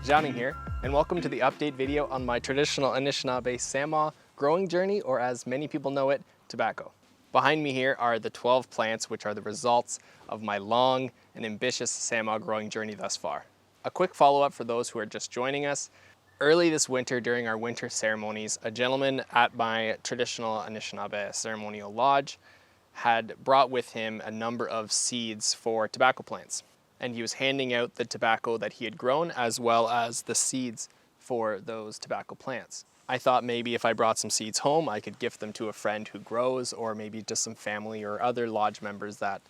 Aaniin here, and welcome to the update video on my traditional Anishinaabe Semaa growing journey, or as many people know it, tobacco. Behind me here are the 12 plants which are the results of my long and ambitious Semaa growing journey thus far. A quick follow-up for those who are just joining us. Early this winter, during our winter ceremonies, a gentleman at my traditional Anishinaabe ceremonial lodge had brought with him a number of seeds for tobacco plants. And he was handing out the tobacco that he had grown as well as the seeds for those tobacco plants. I thought maybe if I brought some seeds home, I could gift them to a friend who grows, or maybe just some family or other lodge members that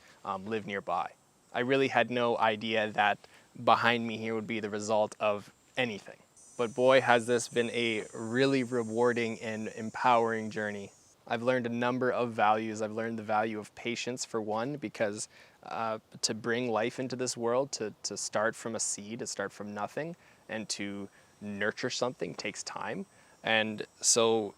live nearby. I really had no idea that behind me here would be the result of anything. But boy, has this been a really rewarding and empowering journey. I've learned a number of values. I've learned the value of patience, for one, because to bring life into this world, to start from a seed, to start from nothing, and to nurture something takes time. And so,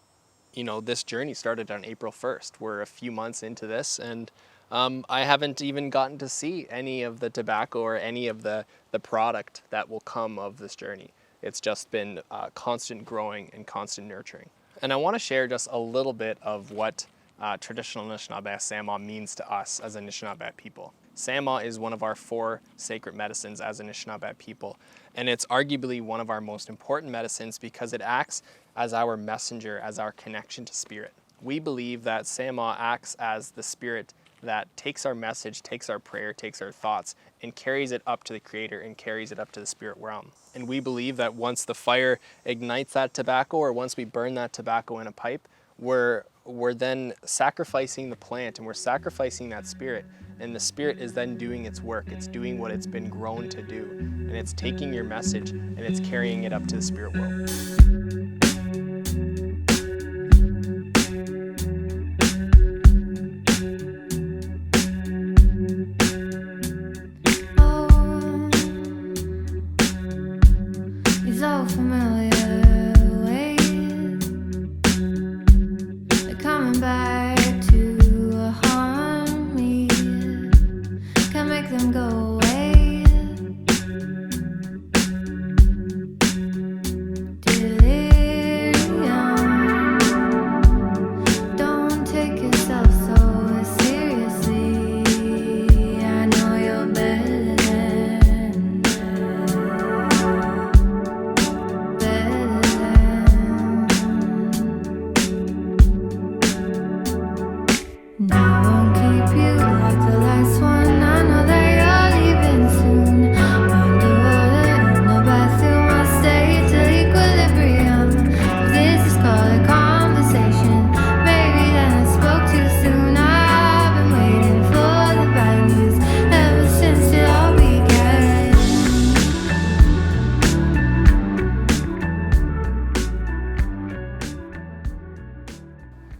you know, this journey started on April 1st. We're a few months into this, and I haven't even gotten to see any of the tobacco or any of the product that will come of this journey. It's just been constant growing and constant nurturing. And I want to share just a little bit of what traditional Anishinaabe Semaa means to us as Anishinaabe people. Semaa is one of our 4 sacred medicines as Anishinaabe people, and it's arguably one of our most important medicines because it acts as our messenger, as our connection to spirit. We believe that Semaa acts as the spirit that takes our message, takes our prayer, takes our thoughts, and carries it up to the Creator and carries it up to the spirit realm. And we believe that once the fire ignites that tobacco, or once we burn that tobacco in a pipe, we're then sacrificing the plant, and we're sacrificing that spirit. And the spirit is then doing its work. It's doing what it's been grown to do. And it's taking your message and it's carrying it up to the spirit world.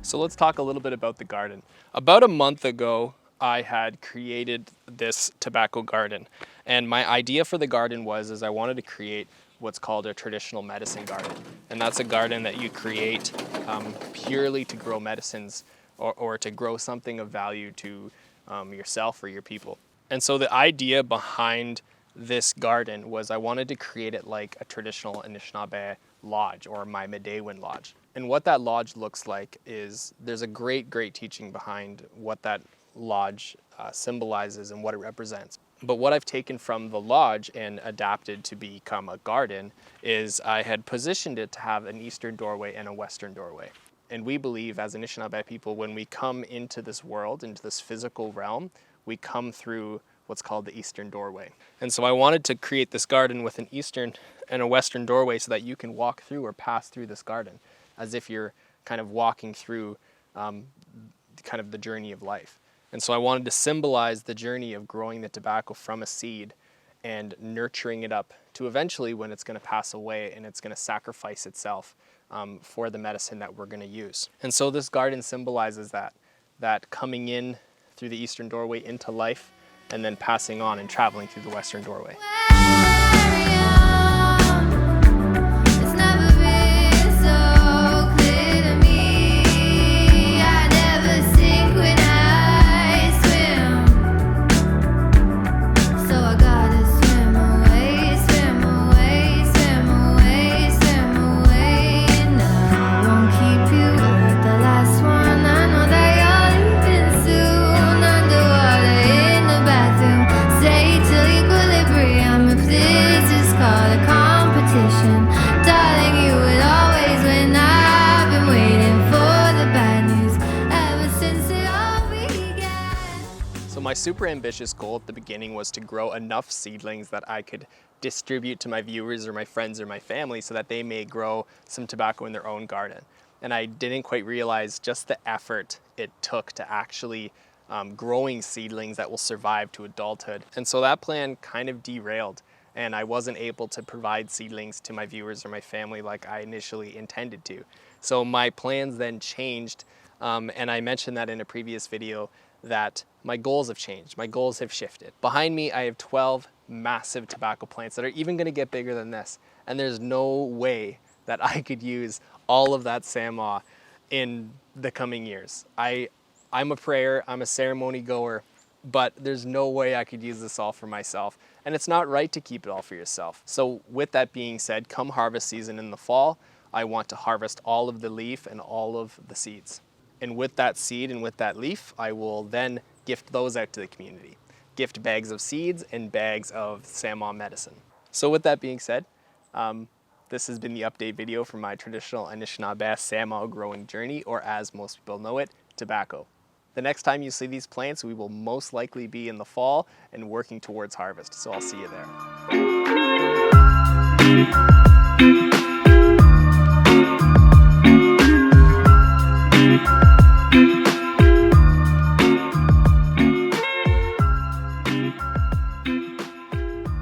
So let's talk a little bit about the garden. About a month ago, I had created this tobacco garden. And my idea for the garden was I wanted to create what's called a traditional medicine garden. And that's a garden that you create purely to grow medicines or to grow something of value to yourself or your people. And so the idea behind this garden was I wanted to create it like a traditional Anishinaabe lodge, or my Midewin lodge. And what that lodge looks like is there's a great teaching behind what that lodge symbolizes and what it represents. But what I've taken from the lodge and adapted to become a garden is I had positioned it to have an eastern doorway and a western doorway. And we believe as Anishinaabe people, when we come into this world, into this physical realm, we come through what's called the eastern doorway. And so I wanted to create this garden with an eastern and a western doorway so that you can walk through or pass through this garden as if you're kind of walking through kind of the journey of life. And so I wanted to symbolize the journey of growing the tobacco from a seed and nurturing it up to eventually when it's going to pass away and it's going to sacrifice itself for the medicine that we're going to use. And so this garden symbolizes that coming in through the eastern doorway into life and then passing on and traveling through the western doorway. my super ambitious goal at the beginning was to grow enough seedlings that I could distribute to my viewers or my friends or my family so that they may grow some tobacco in their own garden. And I didn't quite realize just the effort it took to actually growing seedlings that will survive to adulthood. And so that plan kind of derailed, and I wasn't able to provide seedlings to my viewers or my family like I initially intended to. So my plans then changed, and I mentioned that in a previous video that my goals have changed, my goals have shifted. Behind me, I have 12 massive tobacco plants that are even gonna get bigger than this, and there's no way that I could use all of that Semaa in the coming years. I'm a prayer, I'm a ceremony goer, but there's no way I could use this all for myself. And it's not right to keep it all for yourself. So with that being said, come harvest season in the fall, I want to harvest all of the leaf and all of the seeds. And with that seed and with that leaf, I will then gift those out to the community. Gift bags of seeds and bags of Semaa medicine. So with that being said, this has been the update video for my traditional Anishinaabe Semaa growing journey, or as most people know it, tobacco. The next time you see these plants, we will most likely be in the fall and working towards harvest. So I'll see you there.